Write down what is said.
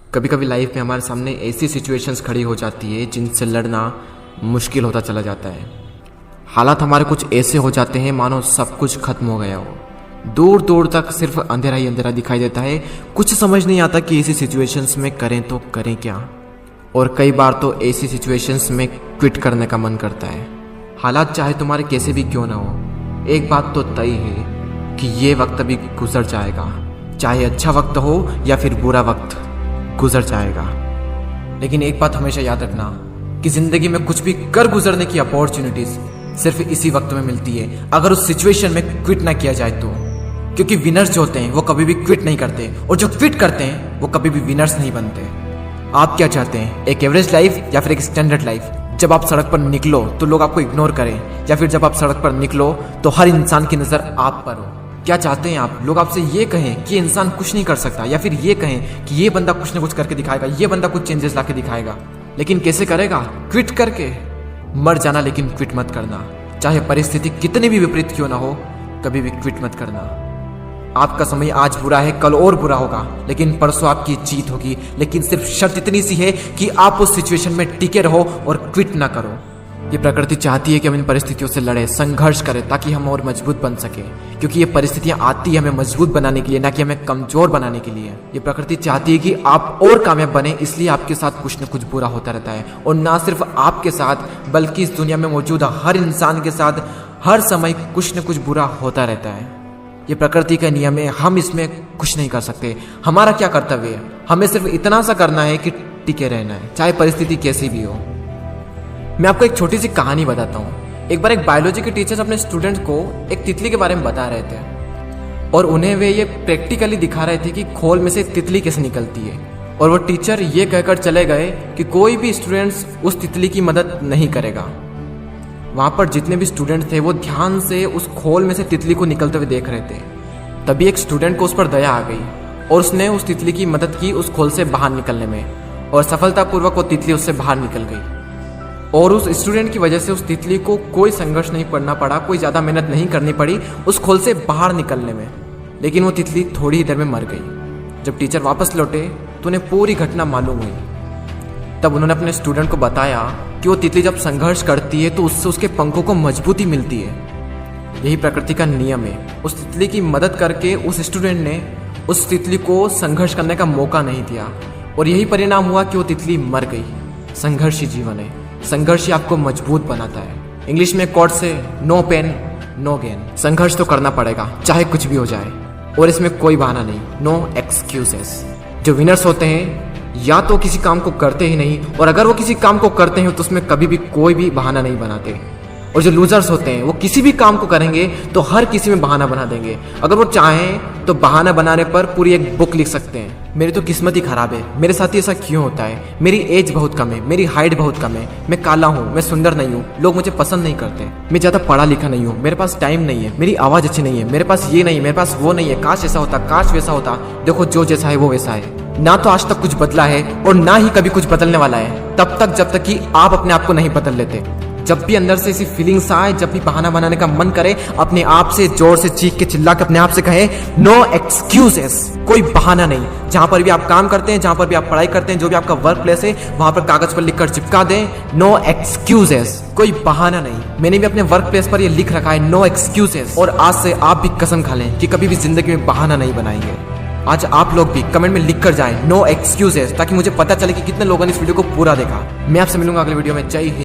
कभी कभी लाइफ में हमारे सामने ऐसी सिचुएशंस खड़ी हो जाती है जिनसे लड़ना मुश्किल होता चला जाता है। हालात हमारे कुछ ऐसे हो जाते हैं मानो सब कुछ खत्म हो गया हो। दूर दूर तक सिर्फ अंधेरा ही अंधेरा दिखाई देता है। कुछ समझ नहीं आता कि ऐसी सिचुएशंस में करें तो करें क्या। और कई बार तो ऐसी सिचुएशंस में क्विट करने का मन करता है। हालात चाहे तुम्हारे कैसे भी क्यों ना हो, एक बात तो तय है कि ये वक्त अभी गुजर जाएगा। चाहे अच्छा वक्त हो या फिर बुरा वक्त गुजर जाएगा। लेकिन एक बात हमेशा याद रखना कि जिंदगी में कुछ भी कर गुजरने की अपॉर्चुनिटीज सिर्फ इसी वक्त में मिलती है, अगर उस सिचुएशन में क्विट ना किया जाए तो। क्योंकि विनर्स जो होते हैं वो कभी भी क्विट नहीं करते, और जो क्विट करते हैं वो कभी भी विनर्स नहीं बनते। आप क्या चाहते हैं, एक एवरेज लाइफ या फिर एक स्टैंडर्ड लाइफ? जब आप सड़क पर निकलो तो लोग आपको इग्नोर करें, या फिर जब आप सड़क पर निकलो तो हर इंसान की नजर आप पर हो? क्या चाहते हैं आप? लोग आपसे ये कहें कि इंसान कुछ नहीं कर सकता, या फिर ये कहें कि ये बंदा कुछ ना कुछ करके दिखाएगा, ये बंदा कुछ चेंजेस लाके दिखाएगा। लेकिन कैसे करेगा? क्विट करके। मर जाना लेकिन क्विट मत करना। चाहे परिस्थिति कितनी भी विपरीत क्यों ना हो, कभी भी क्विट मत करना। आपका समय आज बुरा है, कल और बुरा होगा, लेकिन परसों आपकी जीत होगी। लेकिन सिर्फ शर्त इतनी सी है कि आप उस सिचुएशन में टिके रहो और क्विट ना करो। ये प्रकृति चाहती है कि हम इन परिस्थितियों से लड़े, संघर्ष करें, ताकि हम और मजबूत बन सके। क्योंकि ये परिस्थितियां आती है हमें मजबूत बनाने के लिए, ना कि हमें कमजोर बनाने के लिए। ये प्रकृति चाहती है कि आप और कामयाब बने, इसलिए आपके साथ कुछ न कुछ बुरा होता रहता है। और ना सिर्फ आपके साथ, बल्कि इस दुनिया में मौजूद हर इंसान के साथ हर समय कुछ न कुछ बुरा होता रहता है। ये प्रकृति का नियम है, हम इसमें कुछ नहीं कर सकते। हमारा क्या कर्तव्य है? हमें सिर्फ इतना सा करना है कि टिके रहना है, चाहे परिस्थिति कैसी भी हो। मैं आपको एक छोटी सी कहानी बताता हूँ। एक बार एक बायोलॉजी के टीचर अपने स्टूडेंट्स को एक तितली के बारे में बता रहे थे, और उन्हें वे ये प्रैक्टिकली दिखा रहे थे कि खोल में से तितली कैसे निकलती है। और वो टीचर ये कहकर चले गए कि कोई भी स्टूडेंट्स उस तितली की मदद नहीं करेगा। वहां पर जितने भी स्टूडेंट थे वो ध्यान से उस खोल में से तितली को निकलते हुए देख रहे थे। तभी एक स्टूडेंट को उस पर दया आ गई और उसने उस तितली की मदद की उस खोल से बाहर निकलने में, और सफलतापूर्वक वो तितली उससे बाहर निकल गई। और उस स्टूडेंट की वजह से उस तितली को कोई संघर्ष नहीं करना पड़ा, कोई ज़्यादा मेहनत नहीं करनी पड़ी उस खोल से बाहर निकलने में। लेकिन वो तितली थोड़ी ही देर में मर गई। जब टीचर वापस लौटे तो उन्हें पूरी घटना मालूम हुई। तब उन्होंने अपने स्टूडेंट को बताया कि वो तितली जब संघर्ष करती है तो उससे उसके पंखों को मजबूती मिलती है। यही प्रकृति का नियम है। उस तितली की मदद करके उस स्टूडेंट ने उस तितली को संघर्ष करने का मौका नहीं दिया, और यही परिणाम हुआ कि वो तितली मर गई। संघर्ष ही जीवन है, संघर्ष ही आपको मजबूत बनाता है। इंग्लिश में कोट से नो पेन नो गेन। संघर्ष तो करना पड़ेगा चाहे कुछ भी हो जाए, और इसमें कोई बहाना नहीं, नो एक्सक्यूजेस। जो विनर्स होते हैं या तो किसी काम को करते ही नहीं, और अगर वो किसी काम को करते हैं तो उसमें कभी भी कोई भी बहाना नहीं बनाते। और जो लूजर्स होते हैं वो किसी भी काम को करेंगे तो हर किसी में बहाना बना देंगे। अगर वो चाहें तो बहाना बनाने पर पूरी एक बुक लिख सकते हैं। मेरी तो किस्मत ही खराब है, मेरे साथ ही ऐसा क्यों होता है, मेरी एज बहुत कम है, मेरी हाइट बहुत कम है, मैं काला हूँ, मैं सुंदर नहीं हूँ, लोग मुझे पसंद नहीं करते, मैं ज़्यादा पढ़ा लिखा नहीं हूँ, मेरे पास टाइम नहीं है, मेरी आवाज़ अच्छी नहीं है, मेरे पास ये नहीं, मेरे पास वो नहीं है, काश ऐसा होता, काश वैसा होता। देखो जो जैसा है वो वैसा है। ना तो आज तक कुछ बदला है और ना ही कभी कुछ बदलने वाला है, तब तक जब तक कि आप अपने आप को नहीं बदल लेते। जब भी अंदर से ऐसी फीलिंग्स आए, जब भी बहाना बनाने का मन करे, अपने आप से जोर से चीख के चिल्ला के अपने आप से कहें नो एक्सक्यूजेस। कोई बहाना नहीं। जहां पर भी आप काम करते हैं, जहां पर भी आप पढ़ाई करते हैं, जो भी आपका वर्क प्लेस है, वहां पर कागज पर लिखकर चिपका दें नो एक्सक्यूजेस। कोई बहाना नहीं। मैंने भी अपने वर्क प्लेस पर ये लिख रखा है नो एक्सक्यूजेस, और आज से आप भी कसम खा लें कि कभी भी जिंदगी में बहाना नहीं बनाएंगे। आज आप लोग भी कमेंट में लिख कर जाएं नो एक्सक्यूजेस, ताकि मुझे पता चले कि कितने लोगों ने इस वीडियो को पूरा देखा। मैं आपसे मिलूंगा अगले वीडियो में। जय हिंद।